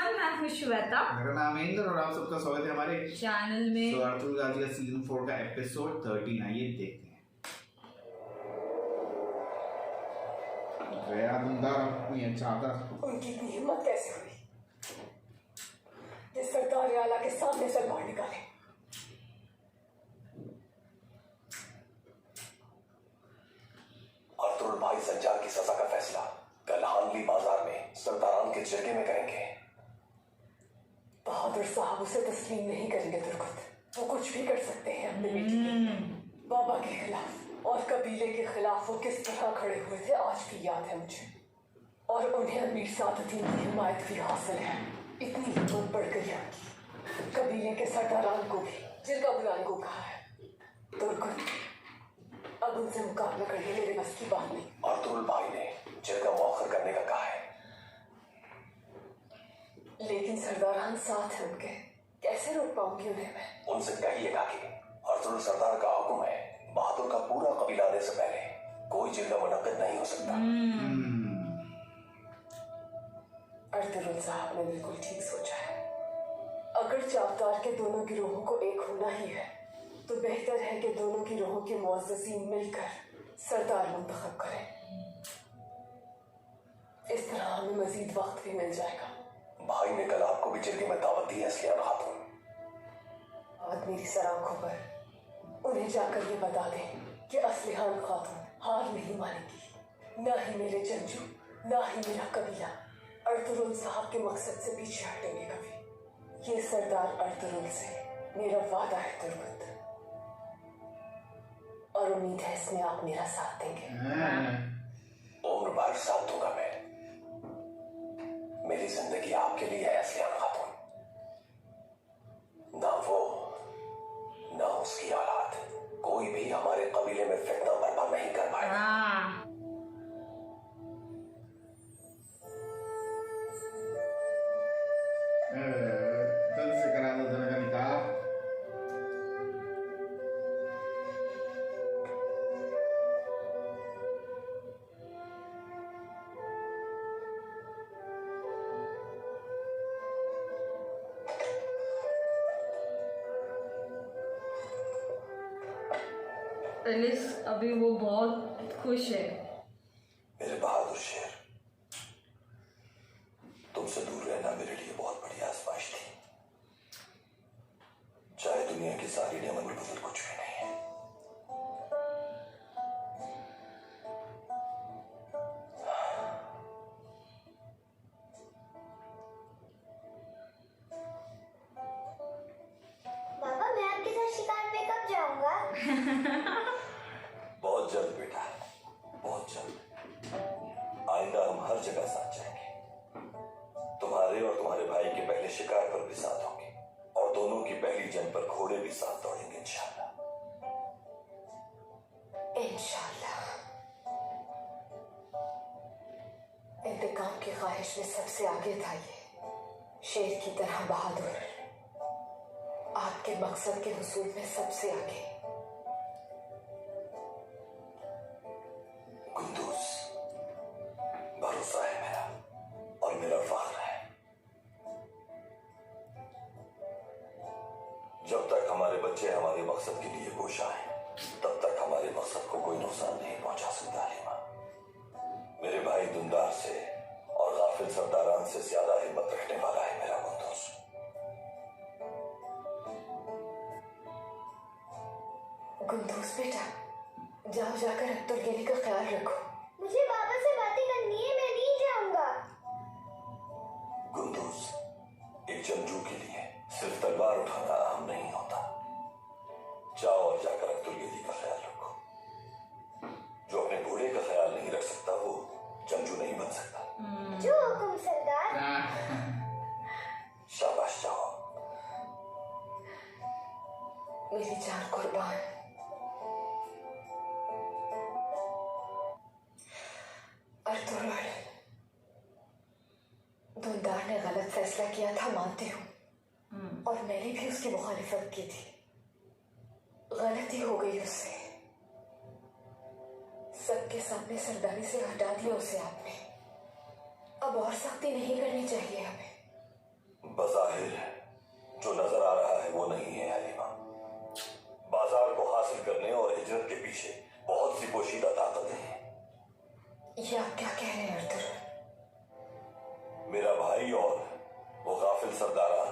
Everyone, मैं हूं श्वेता। मेरा नाम है इंद्र और आप सबका स्वागत है हमारे चैनल में। तो अर्तुल गाजी का सीजन 4 का एपिसोड 13 आइए देखते हैं। गया बंदा अपनी अच्छा था। उनकी इतनी हिम्मत कैसे हुई जिस सरदार आला के सामने से मार निकाले। अर्तुल भाई संचार की सजा का फैसला कल हानली बाजार में सरदारान के जरगे में करेंगे। बहादुर साहब उसे तस्लीम नहीं करेंगे दुर्गत। वो कुछ भी कर सकते हैं अपने बेटे के बाबा के खिलाफ और कबीले के खिलाफ। वो किस तरह खड़े हुए थे आज भी याद है मुझे। और उन्हें अमीर सादुद्दीन की हिमायत भी हासिल है। इतनी हिम्मत बढ़ गई है उनकी। कबीले के सरदारान को भी जिनका बुलाने को कहा है। दुर्गत अब उनसे मुकाबला करने मेरे बस की बात नहीं। अर्तुल भाई ने जरगा मौखर करने का कहा है, लेकिन सरदारान साथ है उनके। कैसे रोक पाऊंगी उन्हें मैं? उनसे कहिएगा कि अर्तुल सरदार का हुक्म है। बहादुर का पूरा कबीला आने से पहले कोई जरगा मुनक्किद नहीं हो सकता। अर्तुल साहब ने बिल्कुल ठीक सोचा है। अगर चावतार के दोनों गिरोहों को एक होना ही है तो बेहतर है कि दोनों गिरोहों के मुअज़्ज़ज़ीन मिलकर सरदार मुंतखब करें। इस तरह हमें मजीद वक्त भी मिल जाएगा। भाई ने कल आपको भी जरगे में दावत दी है असलियान खातून। आज मेरी सर आंखों पर उन्हें जाकर ये बता दें कि असलिहान खातून हार नहीं मानेगी। ना ही मेरे जंजू ना ही मेरा कबीला अर्तुल साहब के मकसद से पीछे हटेंगे कभी। ये सरदार अर्तुल से मेरा वादा है दुर्गत, और उम्मीद है इसमें आप मेरा साथ देंगे। उम्र भर साथ दूंगा मैं। मेरी जिंदगी आपके लिए है असलियान खातून। ना वो ना उसकी औलाद कोई भी हमारे कबीले में फितना बर्पा नहीं कर पाएगा। जल्द से करा दो दोनों का निकाह। एलिस अभी वो बहुत खुश है। मेरे बहादुर शेर, तुमसे दूर रहना मेरे लिए बहुत बड़ी आजमाइश थी। चाहे दुनिया की सारी नेमत के बदल कुछ भी नहीं है। पापा, मैं आपके साथ शिकार पे कब जाऊंगा? बहुत जल्द बेटा, बहुत जल्द। आइंदा हम हर जगह साथ जाएंगे। तुम्हारे और तुम्हारे भाई के पहले शिकार पर भी साथ होंगे और दोनों की पहली जंग पर घोड़े भी साथ दौड़ेंगे इंशाल्लाह। इंशाल्लाह। इंतकाम की ख्वाहिश में सबसे आगे था ये, शेर की तरह बहादुर। आपके मकसद के हुसूल में सबसे आगे। कुंदूज, भरोसा है मेरा और मेरा फख्र है। जब तक हमारे बच्चे हमारे मकसद के लिए कोशा हैं, तब तक हमारे मकसद को कोई नुकसान नहीं पहुंचा सकता। हलीमा, मेरे भाई दुंदार से और गाफिल सरदारान से ज्यादा हिम्मत रखने वाला है मेरा कुंदूज। कुंदूस बेटा, जाओ जाकर अब्दुल गेली का ख्याल रखो। मुझे बाबा से बातें करनी है, मैं नहीं जाऊंगा। कुंदूज, एक जंगजू के लिए सिर्फ तलवार उठाना अहम नहीं होता। जाओ और जाकर अब्दुल गेली का ख्याल रखो। जो अपने घोड़े का ख्याल नहीं रख सकता वो जंगजू नहीं बन सकता। जो हुकुम सरदार। शाबाश, जाओ। मेरी जान कुर्बान। अर्तुल, दुंदार ने गलत फैसला किया था, मानती हूँ। और मैंने भी उसकी मुखालिफत की थी। गलती हो गई उससे। सबके सामने सरदारी से हटा दिया उसे आपने। अब और सख्ती नहीं करनी चाहिए हमें। मेरा भाई और वो गाफिल सरदारा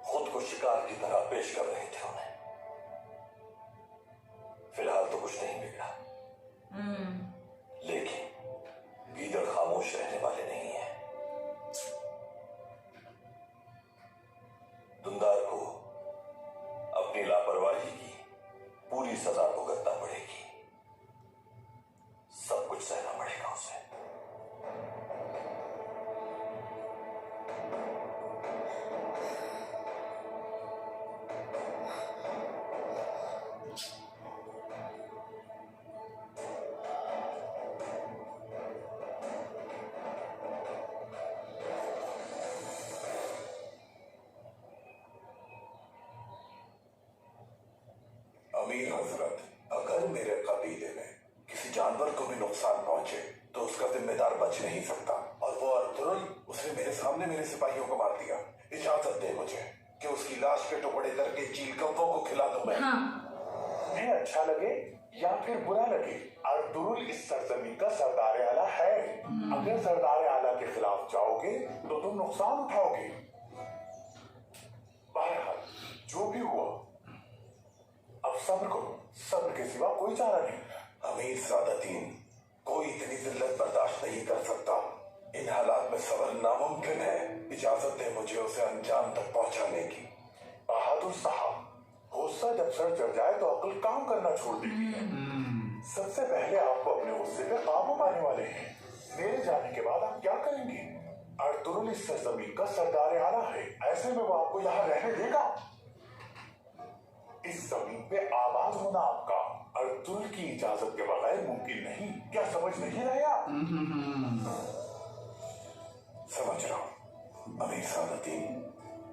खुद को शिकार की तरह पेश कर रहे थे उन्हें। फिलहाल तो कुछ नहीं बिगड़ा, लेकिन गीदड़ खामोश रहने वाले नहीं है। दुंदार को अपनी लापरवाही की पूरी सजा भुगतना पड़ेगी। सब कुछ सहना पड़ेगा उसे। अमीर हजरत, अगर मेरे कबीले में किसी जानवर को भी नुकसान पहुंचे तो उसका जिम्मेदार बच नहीं सकता। और वो अर्तुरुल, उसने मेरे सामने मेरे सिपाहियों को मार दिया। इजाजत दे मुझे कि उसकी लाश के टुकड़े करके चील कौवों को खिला दूं मैं। तुम्हें अच्छा लगे या फिर बुरा लगे, अर्तुरुल इस सरजमीन का सरदार आला है। अगर सरदार आला के खिलाफ जाओगे तो तुम नुकसान उठाओगे। बहरहाल जो भी हुआ, अब सब्र करो, सब्र के सिवा कोई चारा नहीं। अमीर सादतीन, कोई इतनी जिल्लत बर्दाश्त नहीं कर सकता। इन हालात में सब्र नामुमकिन है। इजाजत दे मुझे उसे अंजाम तक पहुंचाने की। बहादुर साहब, गुस्सा जब सर चढ़ जाए तो अक्ल काम करना छोड़ देती है। सबसे पहले आपको अपने गुस्से पे काबू पाने वाले हैं। मेरे जाने के बाद आप क्या करेंगे? अर्तुरुल इस सरजमीन का सरदार आला है, ऐसे में वो आपको यहाँ रहने देगा? इस जमीन पे आबाद होना आपका अर्तुरुल की इजाजत के बगैर मुमकिन नहीं। क्या समझ नहीं रहे आप? समझ रहा हूं अमीर सादतीन।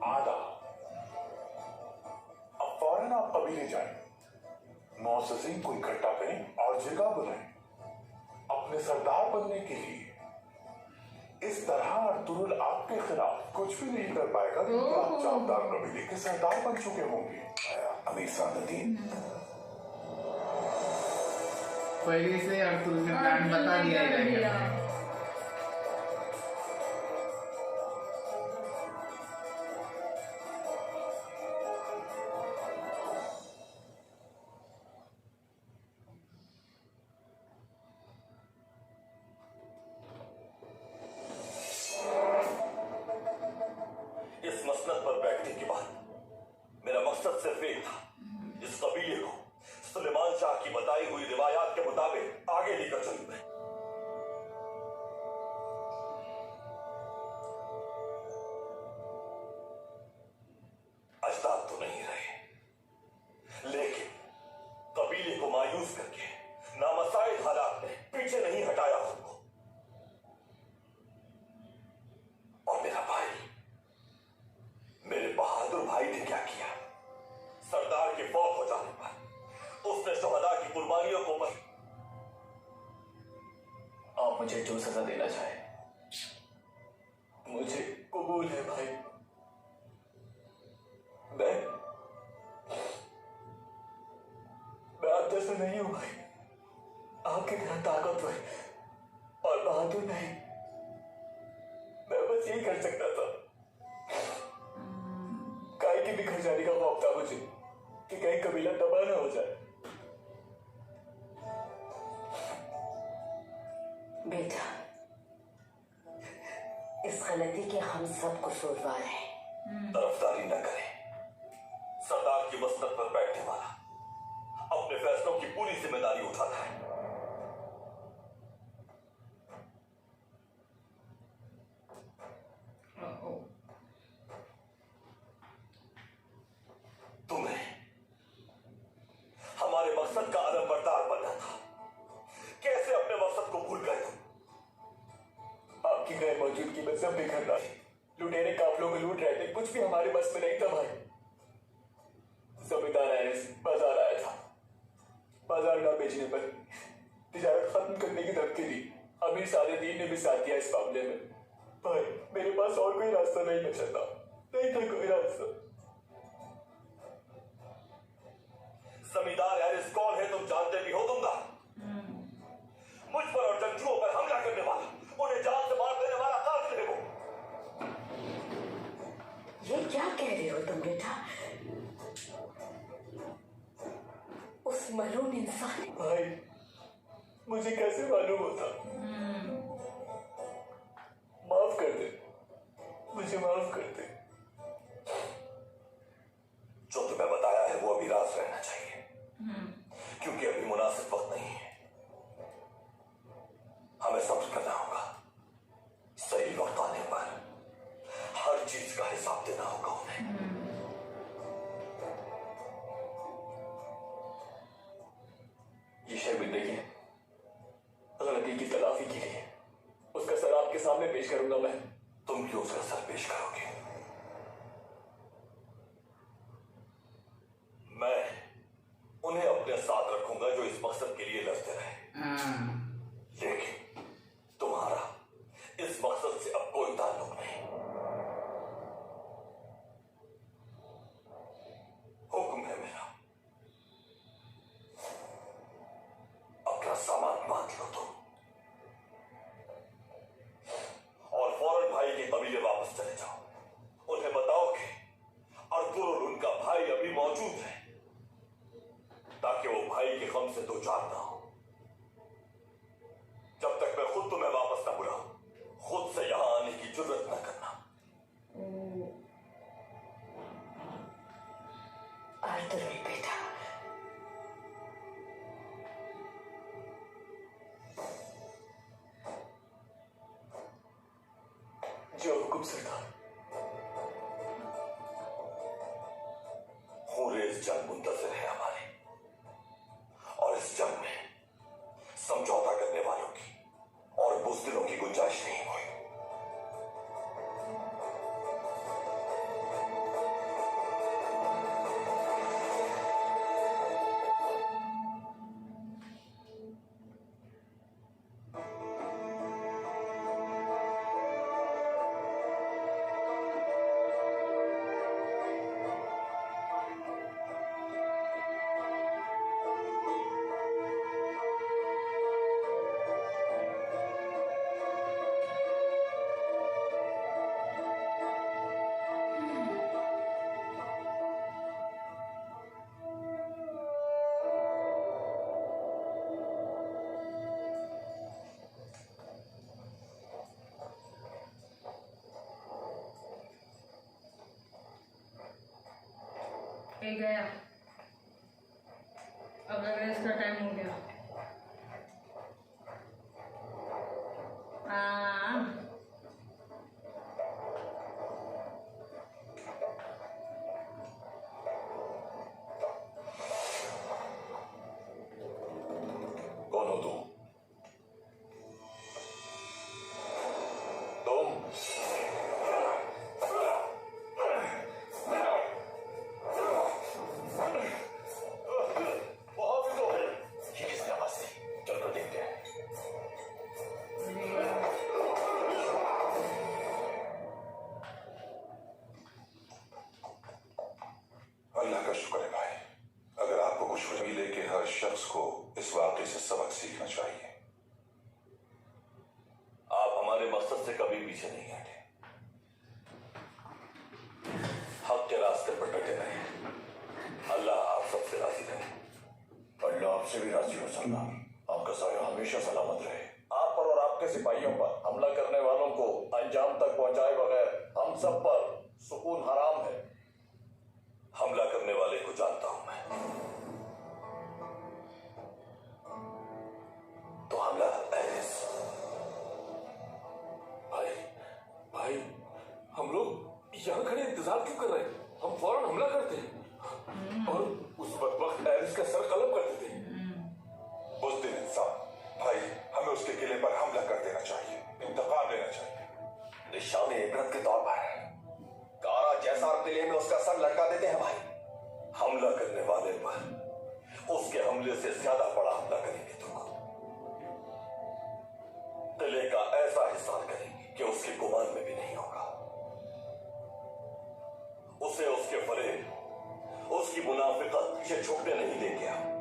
आदा, अब फौरन आप कबीले जाएं, मौससिन को इकट्ठा करें और जगह बुलाएं अपने सरदार बनने के लिए। इस तरह अर्तुरुल आपके खिलाफ कुछ भी नहीं कर पाएगा क्योंकि आप चावदार कबीले के सरदार बन चुके होंगे। अमीर सादतीन, पहले से अर्तुरुल का प्लान बता दिया जाएगा। इस मसनद पर बैठने के बाद मेरा मकसद सिर्फ एक था, इस कबीले को सुलेमान शाह की बताई हुई रिवायात के मुताबिक आगे लेकर चलूं मैं। अजदाद तो नहीं रहे, लेकिन कबीले को मायूस करके नामसाइल हालात में पीछे नहीं हटाया उनको। और मेरा भाई, मेरे बहादुर भाई ने क्या किया? सरदार के फौत हो जाने पर उसने शुहदा की कुर्बानियों को पर। आप मुझे जो सजा देना चाहे मुझे कबूल है भाई। मैं आप जैसा नहीं हूं भाई। आपकी तरह ताकतवर और बहादुर नहीं। मैं बस यही कर सकता था। काय के बिखर जाने का खौफ था मुझे कि कहीं कबीला तबाह ना हो जाए। बेटा, इस गलती के हम सब कसूरवार हैं। तरफदारी न करें। सरदार की मसनद पर बैठने वाला अपने फैसलों की पूरी जिम्मेदारी उठाता है। तुम्हें हमारे मकसद का अलमबरदार बनना था। कैसे अपने मकसद को भूल गए तुम? आपकी गैर मौजूदगी में सब बिखर रहा है। लुटेरे काफलों को लूट रहे थे, कुछ भी हमारे बस में नहीं था भाई। जमींदार बाजार आया था। बाजार ना बेचने पर तिजारत खत्म करने की धमकी दी। अमीर सादतीन ने भी साथ दिया इस मामले में। भाई, मेरे पास और कोई रास्ता नहीं बचा था। नहीं था कोई रास्ता। जमींदार हैरिस कौन है तुम जानते भी हो? दूंगा मुझ पर और जंगजुओं पर हमला करने वाला, उन्हें जान से मार देने वाला कातिल है वो। क्या कह रहे हो तुम बेटा? उस मलून इंसान ने भाई मुझे कैसे मालूम होता? माफ कर दे, मुझे माफ कर दे। जो तुम्हें बताया है वो अभी राज रहना चाहिए, क्योंकि अभी मुनासिब वक्त नहीं है। हमें सब्र करना होगा। सही वक्त आने पर हर चीज का हिसाब देना होगा उन्हें। ये शर्मिंदगी देखिए, गलती की तलाफी के लिए उसका सर आपके सामने पेश करूंगा मैं। तुम क्यों उसका सर पेश करोगे? मैं उन्हें अपने साथ रखूंगा जो इस मकसद के लिए लड़ते रहे। लेकिन तुम्हारा इस मकसद से अब कोई ताल्लुक नहीं। हुक्म है मेरा, अपना सामान बांध लो तुम और फौरन भाई के कबीले वापस चले जाओ। उन्हें बताओ कि अर्तुर और उनका भाई अभी मौजूद है, ताकि वो भाई के गम से दो चार ना हो। जब तक मैं खुद तुम्हें वापस ना बुलाऊं, खुद से यहां आने की जुर्रत न करना। आर्तुर बेटा, जो हुक्म सरदार। खूरेज जंग मुंतज़िर है हमारी, और इस जंग में समझौता करने वालों की और बुज़दिलों की गुंजाइश नहीं हुई। ये गया, अब लग रहा है इसका टाइम हो गया। कौन हो तुम? तुम अल्लाह का शुक्र है भाई। अगर आपको कुछ मिले कि हर शख्स को इस वाक़े से सबक सीखना चाहिए। आप हमारे मकसद से कभी पीछे नहीं हटे, हक के रास्ते पर डटे रहे। अल्लाह आप सबसे राजी रहे। अल्लाह आपसे भी राजी हो सरदार। आपका साया हमेशा सलामत रहे। आप पर और आपके सिपाहियों पर हमला करने वालों को अंजाम तक पहुंचाए बगैर हम सब पर सुकून हराम है। हमला करने वाले को जानता हूं मैं, तो हमला एलिस। भाई भाई, हम लोग यहाँ खड़े इंतजार क्यों कर रहे हैं? हम फौरन हमला करते हैं और उस बदबख्त एलिस का सर कलम कर देते हैं। उस दिन इंसान भाई, हमें उसके किले पर हमला कर देना चाहिए, इंतकाम लेना चाहिए। निशान इबरत के तौर पर कारा जैसा किले में उसका सर लटका देते हैं भाई। हमला करने वाले पर उसके हमले से ज्यादा बड़ा हमला करेंगे तुम। किले का ऐसा हिसार करेंगे कि उसके गुमान में भी नहीं होगा। उसे उसके फरेब, उसकी मुनाफिकत पीछे छुपने नहीं देंगे हम।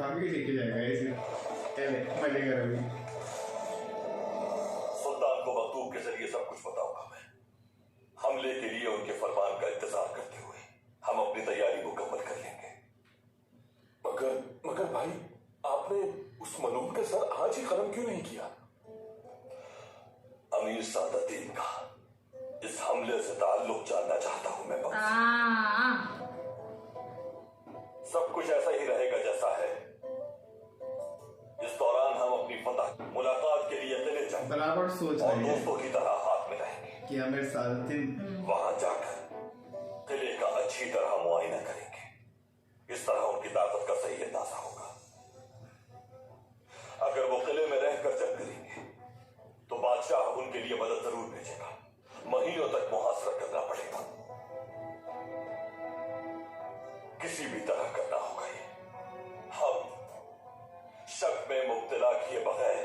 भाभी लेके जाएगा इसे। मजे कर अभी। सुल्तान को मकतूब के जरिए सब कुछ बताऊंगा मैं। हमले के लिए उनके फरमान का इंतजार करते हुए हम अपनी तैयारी मुकम्मल कर लेंगे। मगर भाई, आपने उस मलूम के सर आज ही खत्म क्यों नहीं किया? अमीर सादुद्दीन का इस हमले से ताल्लुक जानना चाहता हूं मैं बस। सब कुछ ऐसा ही रहेगा जैसा है। इस दौरान हम अपनी फतह मुलाकात के लिए किले जाएंगे बराबर सोच और रही है दोस्तों की तरह हाथ मिलाएंगे कि अमीर सादुद्दीन वहां जाकर किले का अच्छी तरह मुआयना करेंगे। इस तरह उनकी ताकत का सही अंदाजा होगा। अगर वो किले में रहकर जंग करेंगे तो बादशाह उनके लिए मदद जरूर भेजेगा। महीनों तक मुहासरा करना पड़ेगा। किसी भी तरह करना होगा ये। हम शक में मुब्तला किए बगैर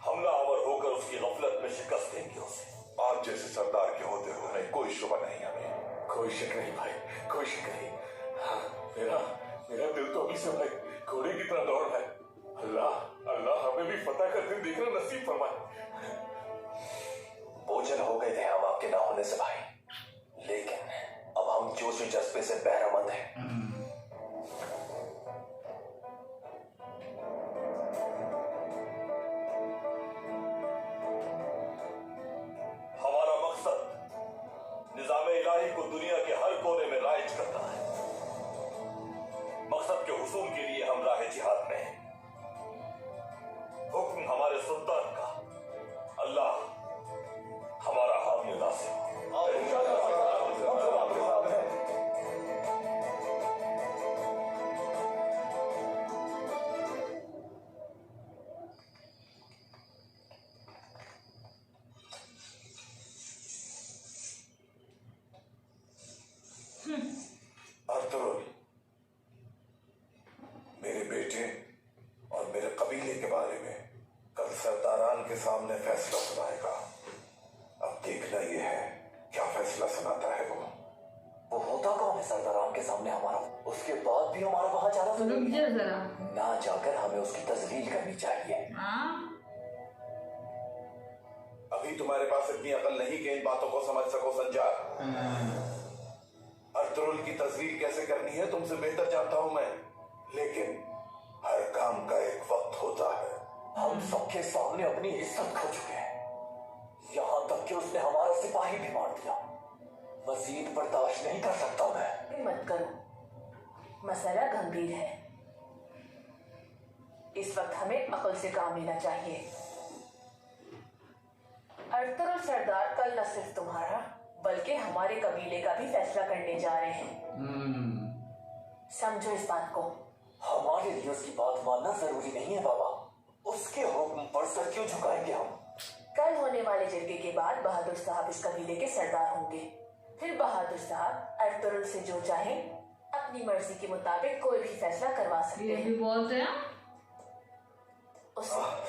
हमलावर होकर उसकी गफलत में शिकस्त देंगे उसे। आप जैसे सरदार के होते हुए कोई शुबा नहीं हमें। कोई शक नहीं भाई, कोई शक नहीं। हाँ, मेरा दिल तो अभी से भाई घोड़े की तरह दौड़ रहा है। अल्लाह हमें भी फतह का दिन देखना नसीब फरमाए। बोझल हो गए थे हम आपके ना होने से भाई, लेकिन अब हम जोश और जज्बे से बहरामंद हैं। हमारा मकसद निजाम इलाही को दुनिया के हर कोने में राइज करना है। मकसद के हुसूल के लिए हम राह जिहाद में हैं। हुक्म हमारे सुल्तान का। अल्लाह हमारा हामी नासिर हो। अर्तुरुल, मेरे बेटे और मेरे कबीले के बारे में कल सरदारान के सामने फैसला सुनाएगा। अब देखना यह है क्या फैसला सुनाता है वो होता कौन है सरदारान के सामने हमारा? उसके बाद भी हमारा वहां जाना रुक जा जरा। ना जाकर हमें उसकी तजलील करनी चाहिए। अभी तुम्हारे पास इतनी अकल नहीं कि इन बातों को समझ सको संजार। अर्तुरुल की तजलील कैसे करनी है तुमसे बेहतर जानता हूं मैं, लेकिन हर काम का एक वक्त होता है। हम सबके सामने अपनी इज्जत खो चुके हैं। यहाँ तक कि उसने हमारा सिपाही भी मार दिया। मजीद बर्दाश्त नहीं कर सकता मैं। मत करो, मसला गंभीर है। इस वक्त हमें अकल से काम लेना चाहिए। अर्तुरुल सरदार कल न सिर्फ तुम्हारा बल्कि हमारे कबीले का भी फैसला करने जा रहे हैं। समझो इस बात को। हमारे लिए उसकी बात मानना जरूरी नहीं है बाबा। उसके हुक्म पर सर क्यों झुकाएंगे हम? कल होने वाले जिरगे के बाद बहादुर साहब इस कबीले के सरदार होंगे। फिर बहादुर साहब अर्तुरुल से जो चाहे अपनी मर्जी के मुताबिक कोई भी फैसला करवा सकते ये हैं। भी बोलते हैं।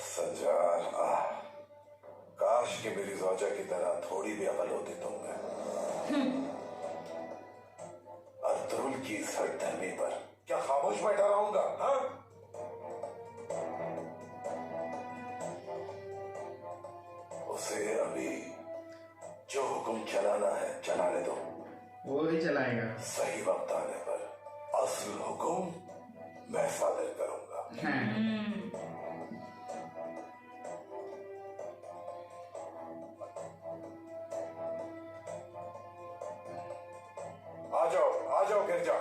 संजार, काश कि मेरी ज़ौजा की तरह थोड़ी भी अकल होती तुम्हें। अर्तुरुल की इस हठधर्मी पर क्या खामोश बैठा रहूंगा? हाँ? उसे अभी जो हुक्म चलाना है चलाने दो। वो ही चलाएगा। सही वक्त आने पर असल हुक्म मैं सादिर करूंगा। आ जाओ गिरजा।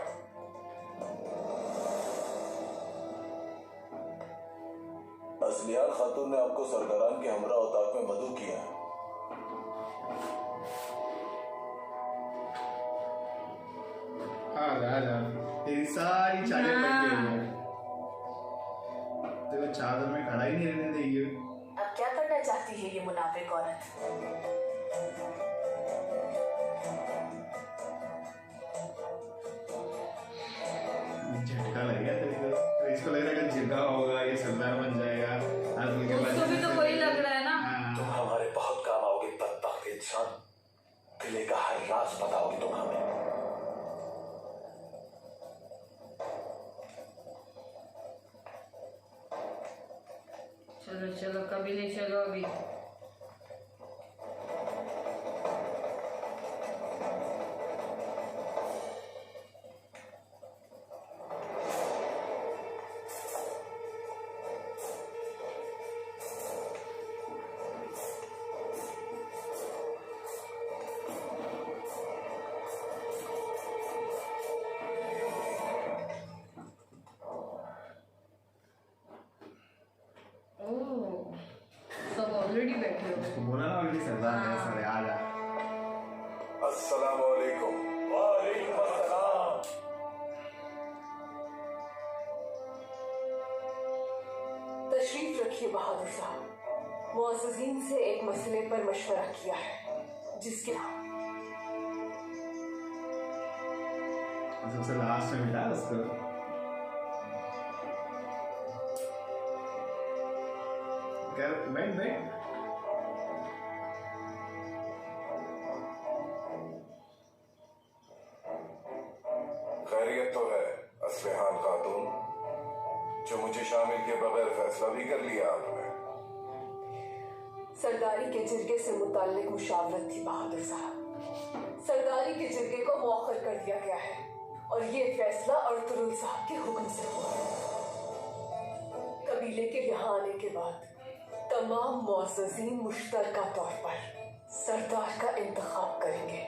असलियान खातून ने आपको सरदारान के हमरा औताक में मदू किया है। आजा तेरी सारी चालें बन गई हैं। तेरे चादर में खड़ा ही नहीं रहने देगी। अब क्या करना चाहती है ये मुनाफिक औरत? झटका लग गया तेरे को। तो इसको लग रहा है कि जिद्दा होगा, ये सरदार बन जाएगा। आदमी के उसको भी तो वही लग रहा है ना। तुम हमारे बहुत काम आओगे बदबख्त इंसान। किले का हर राज बताओगे तुम हमें। अभी ले चलो अभी। ओह, सब ऑलरेडी बैठे हो। उसको बोला ना ऑलरेडी सरदार है सारे आ जा। अस्सलाम वालेकुम। वालेकुम अस्सलाम। तशरीफ रखिए बहादुर साहब। मुअज़्ज़िज़ीन से एक मसले पर मशवरा किया है जिसके सबसे लास्ट में मिला उसको। कर बैठ बैठ। खैरियत तो है असलहान खातून, जो मुझे शामिल के बगैर फैसला भी कर लिया आपने। सरदारी के जिरगे से मुताल्लिक मुशावरत थी बहादुर साहब। सरदारी के जिरगे को मौखर कर दिया गया है और ये फैसला अर्तुगरुल साहब के हुक्म से हुआ है। कबीले के यहाँ आने के बाद तमाम मुअज़्ज़िज़ीन मुश्तरका तौर पर सरदार का इंतखाब करेंगे।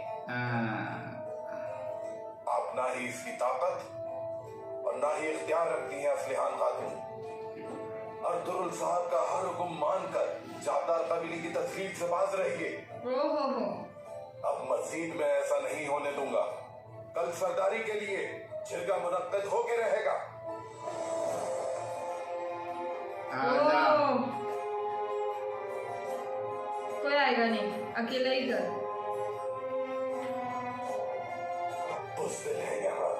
आप ना ही इसकी ताकत और ना ही इख्तियार रखती हैं असलहान खातून। अर्तुगरुल साहब का हर हुक्म मानकर जादार कबीले की तस्वीर से बाज रहिए। ओहो, अब मस्जिद में ऐसा नहीं होने दूंगा। कल सरदारी के लिए जिरगा मुनक्कद होके रहेगा। ओह, कोई आएगा नहीं, अकेला ही कर। बुज़दिल है यहाँ।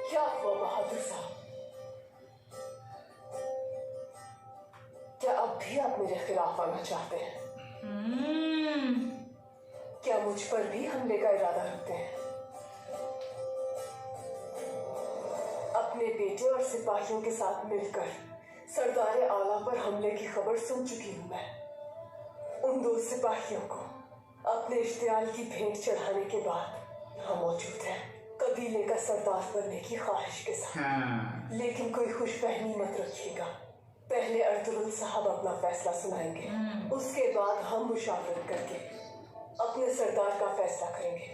क्या हुआ बहादुर साहब? क्या अब भी आप मेरे खिलाफ आना चाहते हैं? क्या मुझ पर भी हमले का इरादा रखते हैं? अपने बेटे और सिपाहियों के साथ मिलकर सरदार आला पर हमले की खबर सुन चुकी हूं मैं। उन दो सिपाहियों को अपने इश्तियाल की भेंट चढ़ाने के बाद हम मौजूद हैं कबीले का सरदार बनने की ख्वाहिश के साथ। लेकिन कोई खुशफहमी मत रखिएगा। पहले अर्तुगरुल साहब अपना फैसला सुनाएंगे, उसके बाद हम मुशावरत करके अपने सरदार का फैसला करेंगे।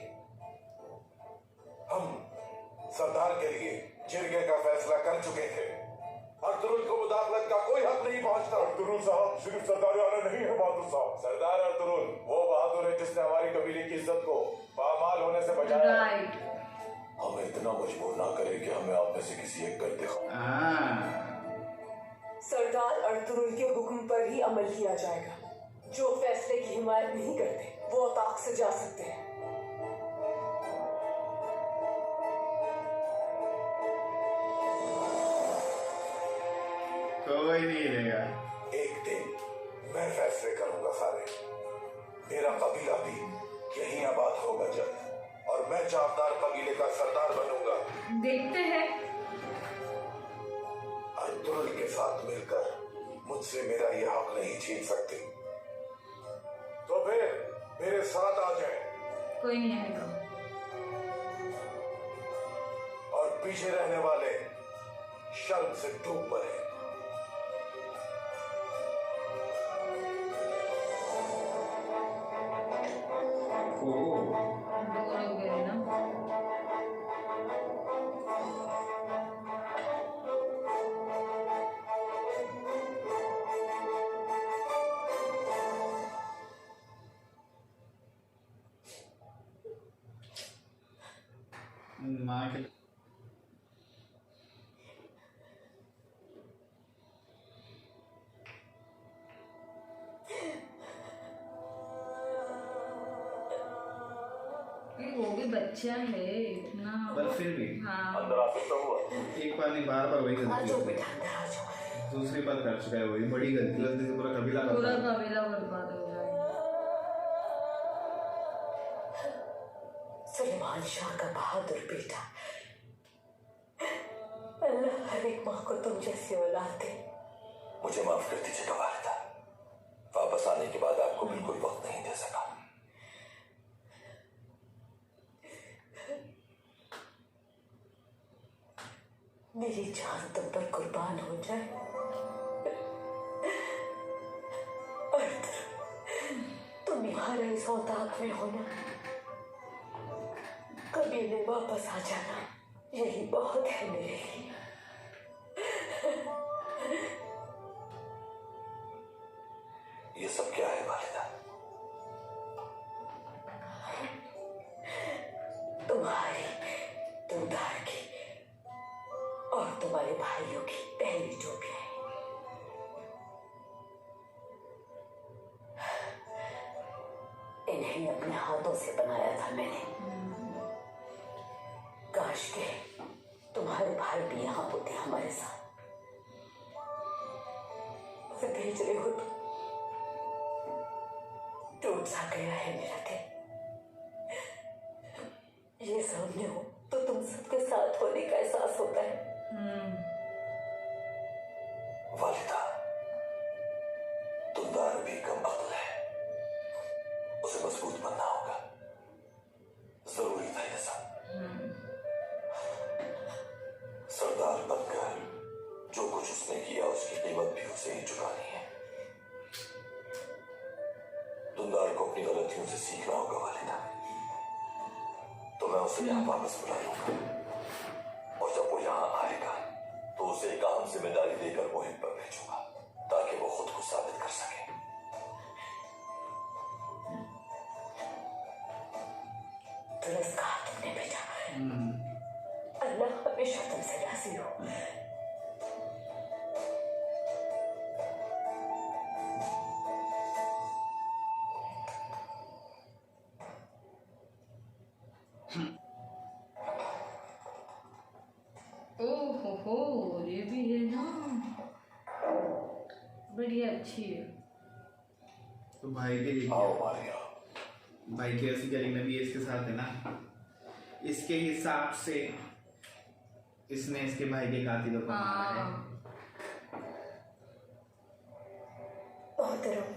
हम सरदार के लिए जिरगे का फैसला कर चुके थे। अर्तुगरुल को मुदाखलत का कोई हक नहीं पहुंचता। अर्तुगरुल साहब सिर्फ सरदार वाला नहीं है बहादुर साहब। सरदार अर्तुगरुल वो बहादुर है जिसने हमारी कबीले की इज्जत को पामाल होने से बचाया। राइट। हमें इतना मजबूर ना करें कि हमें आप में से किसी एक कर दिखाओ। सरदार अर्तुगरुल के हुक्म पर ही अमल किया जाएगा। जो फैसले की हिमायत नहीं करते वो ताक से जा सकते हैं। कोई नहीं लेगा। एक दिन मैं फैसले करूंगा सारे। मेरा कबीला भी यहीं आबाद होगा जल्द और मैं चावदार कबीले का सरदार बनूंगा। देखते हैं। अर्तुगरुल के साथ मिलकर मुझसे मेरा यह हक नहीं छीन सकते। तो फिर मेरे साथ आ जाए कोई नहीं आएगा। और पीछे रहने वाले शर्म से डूब मरे। दो लोग गए ना। माँ के वो भी बच्चा है इतना। पर फिर भी हाँ, अंदर आ सकता हुआ। एक बार नहीं बार बार वही आ गलती जाओ होती बेटा, है। अंदर आ जाओ। दूसरी बार कर चुका है वही बड़ी गलती से पूरा कबीला पूरा बर्बाद। कबीला बर्बाद हो जाएगा। सुलेमान शाह का बहादुर बेटा। अल्लाह हर एक माँ को तुम जैसी औलाद दे। मुझे माफ कर दीजिएगा वालिदा, वापस आने के बाद आपको बिल्कुल वक्त नहीं दे सका। मेरी जान तुम पर कुर्बान हो जाए। अर्थ, तुम यहाँ इस औताक में होना, कबीले वापस आ जाना, यही बहुत है मेरे लिए। ये सब क्या है वालिदा? तुम्हारी, तुमदार की और तुम्हारे भाइयों की पहली टोपियां हैं। इन्हें अपने हाथों से बनाया था मैंने। काश के तुम्हारे भाई भी यहाँ होते हमारे साथ। उसे भेज रहे हो तुम, टूट सा गया है मेरा दिल। ये सामने हो तो तुम सबके साथ होने का एहसास होता है। वालिदा, तुमदार भी कम अक्ल है, उसे मजबूत बनना होगा, जरूरी था ये सब। सरदार बनकर जो कुछ उसने किया उसकी कीमत भी उसे ही चुकानी है। तुमदार को अपनी गलतियों से सीखना होगा वालिदा, तो मैं उसे यहाँ वापस बुला लूंगा, और जब वो यहाँ आएगा तो उसे एक अहम जिम्मेदारी देकर मुहिम पर भेजूंगा ताकि वो खुद को साबित कर सके। दुरुस्त कहा तुमने बेटा। अल्लाह हमेशा तुमसे राजी हो। ओहो, ये भी है ना, बढ़िया, अच्छी है। तो भाई के लिए आओ मारिया। भाई की असली करीना भी इसके साथ है ना। इसके हिसाब से इसने इसके भाई के कातिलों को मारा है। मोहतरम,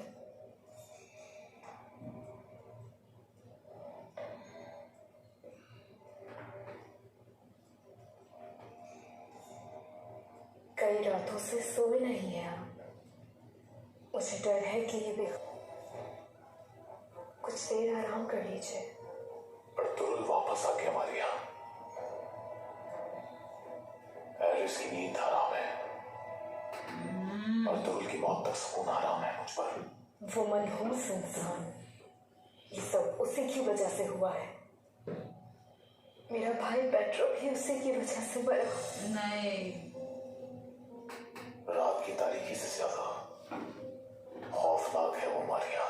कई रातों से सोए नहीं है आप। मुझे डर है कि ये भी कुछ देर आराम कर लीजिए। पर तुरुल वापस आ गया मारिया। एरिस की नींद हराम है और तुरुल की मौत तक सुकून हराम है मुझ पर। वो मनहूस इंसान, ये सब उसी की वजह से हुआ है। मेरा भाई पेट्रो भी उसी की वजह से मरा। नहीं, रात की तारीकी से ज्यादा खौफनाक है वो मारिया।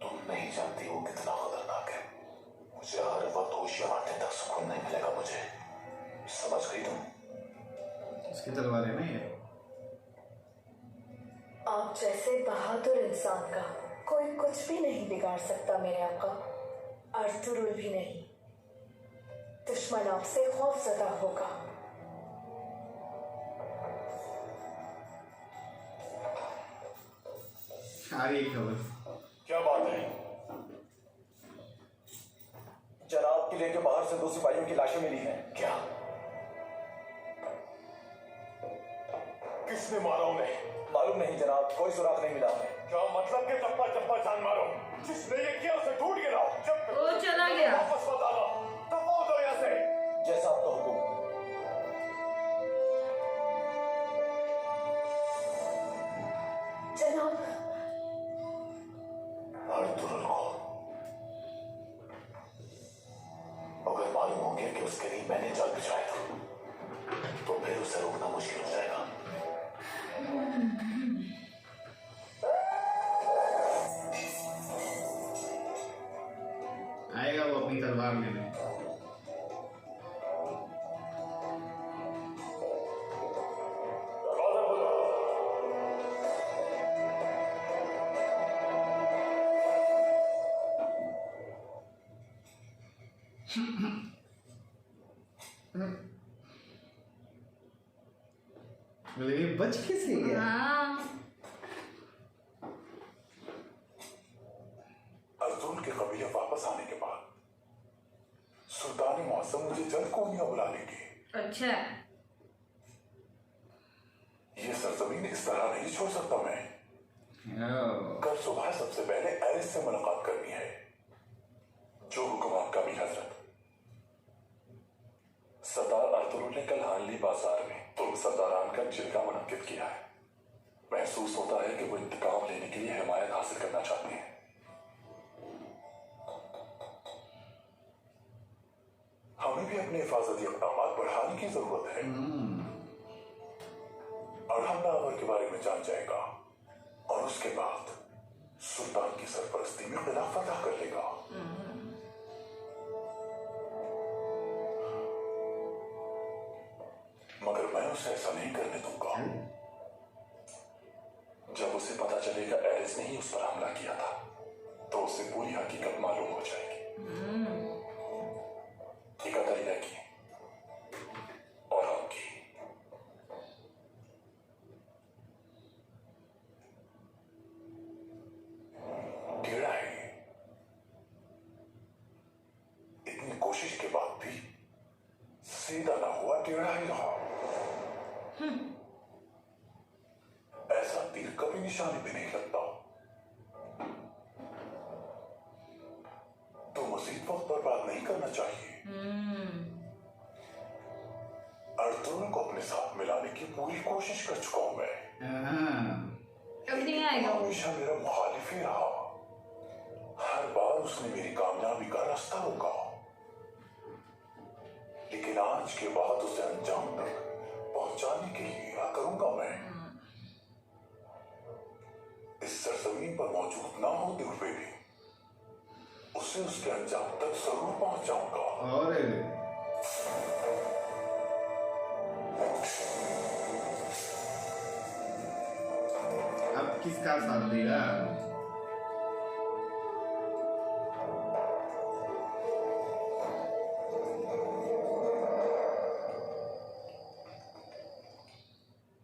तुम नहीं जानती वो कितना खतरनाक है। मुझे हर वक्त होशियार मारने तक सुकून नहीं मिलेगा मुझे, समझ गई तुम? इसकी तलवार है ना ये। आप जैसे बहादुर इंसान का कोई कुछ भी नहीं बिगाड़ सकता मेरे आका। अर्तुरुल भी नहीं। दुश्मन आपसे खौफजदा होगा। आ रही खबर। क्या बात है? जनाब, किले के बाहर से 2 सिपाहियों की लाशें मिली हैं। क्या? किसने मारा उन्हें? मालूम नहीं जनाब, कोई सुराग नहीं मिला हमें। क्या मतलब कि चप्पा चप्पा जान मारो? जिसने ये किया उसे ढूंढ गिराओ। जब तक वो चला गया। वापस मत आना। दफा दो यहाँ से। जैसा आपका हुक्म। जनाब, अर्तुरुल को अगर मालूम हो गया कि उसके लिए मैंने जाल बिछाया था तो फिर उसे रोकना मुश्किल हो जाएगा। आएगा वो अपनी तलवार लेने। दरवाजा खोलो। बोले ये बच कैसे गया? हाँ, कोनिया बुला लेंगे। अच्छा। ये सरजमीन इस तरह नहीं छोड़ सकता मैं। कल सुबह सबसे पहले एरिस से मुलाकात करनी है। जो हुक्म आपका भी हजरत। सरदार अर्तुगरुल ने कल हानली बाजार में तुर्क सरदारान का जिरगा मुनक्किद किया है। महसूस होता है कि वो इंतकाम लेने के लिए हिमायत हासिल करना चाहते हैं। हमें भी अपने हिफाजती इक़दाम बढ़ाने की जरूरत है। और हमलावर के बारे में जान जाएगा और उसके बाद सुल्तान की सरपरस्ती में खिलाफत अदा कर लेगा। मगर मैं उसे ऐसा नहीं करने दूंगा। जब उसे पता चलेगा एरिस ने ही उस पर हमला किया था तो उसे पूरी हकीकत मालूम हो जाएगी। इकतरिया की और आपकी। टेढ़ा है। इतनी कोशिश के बाद भी सीधा ना हुआ, टेढ़ा ही रहा। ऐसा तीर कभी निशाने पे नहीं लगता। तो मजीद वक्त बर्बाद नहीं करना चाहिए। अर्तुगरुल को अपने साथ मिलाने की पूरी कोशिश कर चुका हूं मैं। अब नहीं आएगा वो। हमेशा मेरा मुखालिफ ही रहा। हर बार उसने मेरी कामयाबी का रास्ता रोका। लेकिन आज के बाद उसे अंजाम तक पहुंचाने के लिए क्या करूंगा मैं? इस सरजमीन पर मौजूद ना होते हुए भी उसे उसके अंजाम तक जरूर पहुंचाऊंगा। और अब किसका साथ देगा?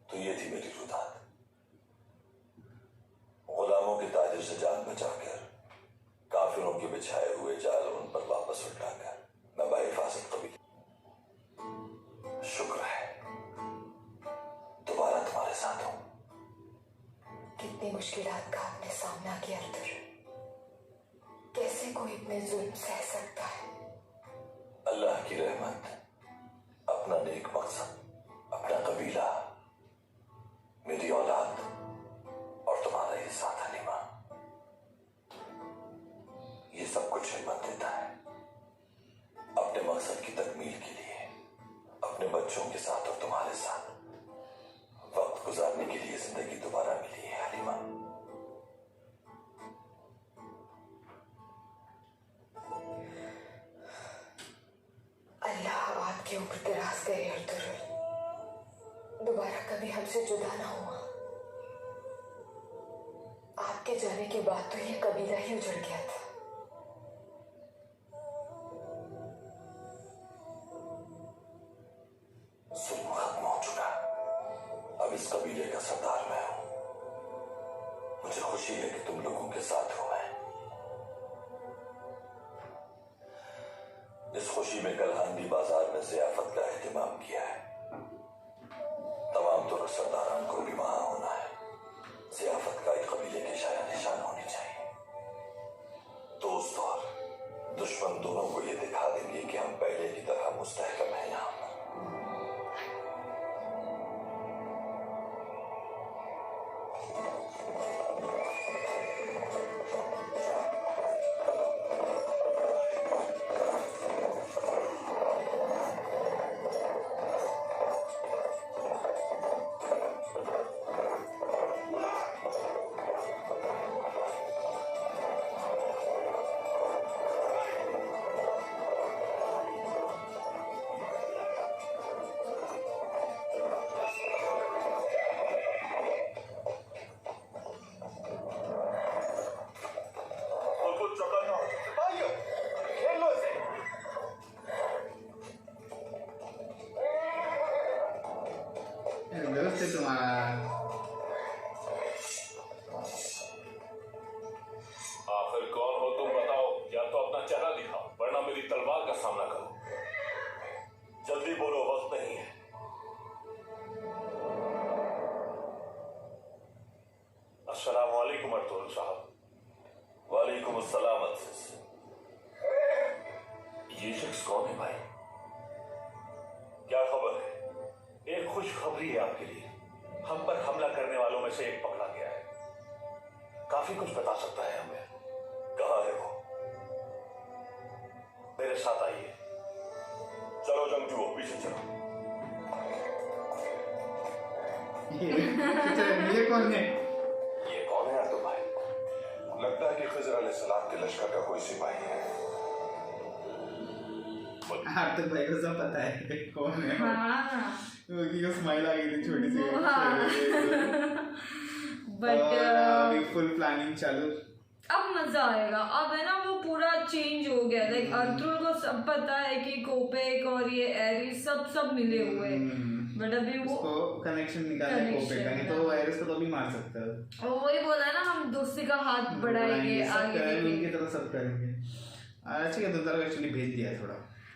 तो ये थी मेरी रुदात। गुलामों के ताजिर से जान बचाकर काफिरों के बिछाए हुए जाल उन पर वापस उठाकर मैं बाहिफाजत कबीले। शुक्र है दोबारा तुम्हारे साथ हूं। कितनी मुश्किलात का आपने सामना किया अर्तुगरुल। कैसे कोई इतने जुल्म सह सकता है? अल्लाह की रहमत, अपना नेक मकसद, अपना कबीला, मेरी औलाद और तुम्हारा ये साथ हलीमा, ये सब कुछ हिम्मत देता है अपने मकसद की तकमील के लिए, अपने बच्चों के साथ और तुम्हारे साथ वक्त गुजारने के लिए जिंदगी दोबारा मिली है हलीमा। अल्लाह आपकी उम्र दराज करे अर्तुगरुल। दोबारा कभी हमसे जुदा ना हुआ। आपके जाने के बाद तो ये कबीला ही उजड़ गया था। जुल्म खत्म हो चुका। अब इस कबीले का सरदार मैं हूं। मुझे खुशी है कि तुम लोगों के साथ हूं मैं। इस खुशी में कल हांडी बाजार में ज़ियाफत का एहतमाम किया है। तमाम तुर्क सरदारान को भी वहां होना है। ज़ियाफत का एक कबीले की शाया निशान होनी चाहिए। दोस्त और दुश्मन दोनों को ये दिखा देंगे कि हम पहले की तरह मुस्तहकम हैं यहां पर। सलामत से। ये शख्स कौन है भाई? क्या खबर है? एक खुशखबरी है आपके लिए। हम पर हमला करने वालों में से एक पकड़ा गया है। काफी कुछ बता सकता है हमें। कहाँ है वो? मेरे साथ आइए। चलो जंगजू, पीछे चलो। ये कौन है? ये कौन है अर्तुल भाई? लगता है कि खिज़र अलैहिस्सलाम के लश्कर का कोई सिपाही है। अर्तुल भाई को सब पता है कौन है। हाँ क्योंकि वो स्माइल आ गई थी छोटी सी। बट अभी फुल प्लानिंग चालू। अब मजा आएगा। अब है ना वो पूरा चेंज हो गया। लाइक अर्तुल को सब पता है कि कोपेक और ये एरिस सब मिले हुए हैं। बट अभी वो उसको कनेक्शन निकालने कोपेक का, नहीं तो वो एरिस को तो भी मार सकता है। और वही बोला ना, हम दोस्ती का हाथ बढ़ाएंगे आगे उनकी तरफ सब करेंगे। अच्छा क्या तो एक्चुअली भेज दिया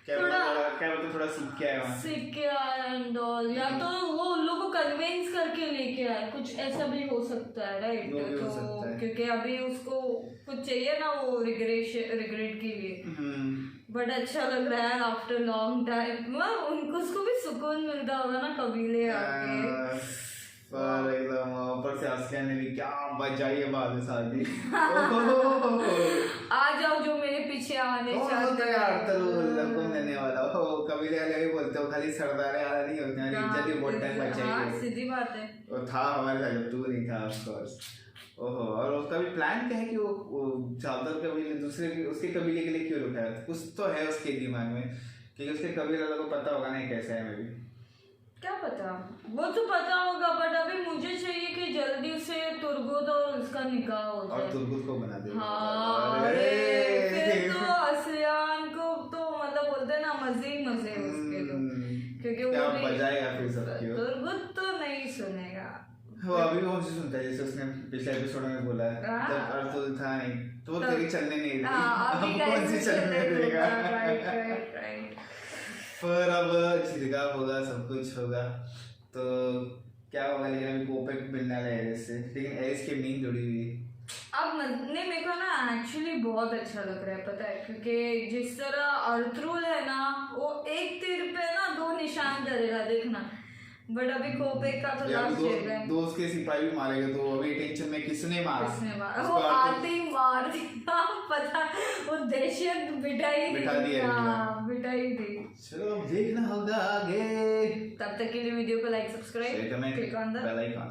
क्या बोलते थोड़ा सीख के आया वहाँ से। सीख के आया एंड ऑल, या तो वो उन लोगों को कन्विंस करके लेके आए, कुछ ऐसा भी हो सकता है राइट। तो क्योंकि अभी उसको कुछ चाहिए ना वो रिग्रेट के लिए। बट अच्छा लग रहा है आफ्टर लॉन्ग टाइम। उनको उसको भी सुकून मिलता होगा ना कबीले आके। पर एकदम ऊपर से असलिया ने भी क्या बजाई है बाद में शादी। आ जाओ जो मेरे पीछे आने चाहते हैं यार, तो लकुम देने वाला हो कबीले वाले भी बोलते हो खाली सरदार आला नहीं होते हैं, इज्जत ही बहुत टाइम बचाई। सीधी बात है। वो था हमारे साथ जब तू नहीं था ऑफ कोर्स। ओहो, और उसका भी प्लान क्या है कि वो चादर कबीले दूसरे उसके कबीले के लिए क्यों रुका है? कुछ तो है उसके दिमाग में, क्योंकि उसके कबीले वालों को पता होगा नहीं कैसा है। मैं भी क्या पता, वो तो पता होगा। बट अभी मुझे चाहिए कि जल्दी से तुर्गुत और उसका निकाह हो जाए। और तुर्गुत को बना दे। हाँ, अरे फिर तो असलियान को तो मतलब बोलते ना मजे उसके तो, क्योंकि क्या वो बजाएगा फिर सबकी। तुर्गुत तो नहीं सुनेगा। वो अभी कौन सी सुनता है? जैसे उसने पिछले एपिसोड में बोला है जब अर्तुल था नहीं तो वो तेरी चलने नहीं दी। अब कौन सी चलने देगा? राइट। पर अब छिड़का होगा, सब कुछ होगा तो क्या होगा। लेकिन अभी कोपेक मिलने वाला है एरिस से, लेकिन एरिस की नींद जुड़ी हुई अब नहीं, मेरे को ना एक्चुअली बहुत अच्छा लग रहा है पता है, क्योंकि जिस तरह अर्तुल है ना वो एक तीर पे ना 2 निशान करेगा देखना। बट अभी कोपेक का तो लास्ट डेट है। दो उसके सिपाही भी मारेगा तो अभी टेंशन में किसने मारा? वो आते ही मार दिया। पता वो दहशत बिठा ही थी। चलो देखना होगा आगे। तब तक के लिए वीडियो को like, subscribe, click on the bell icon.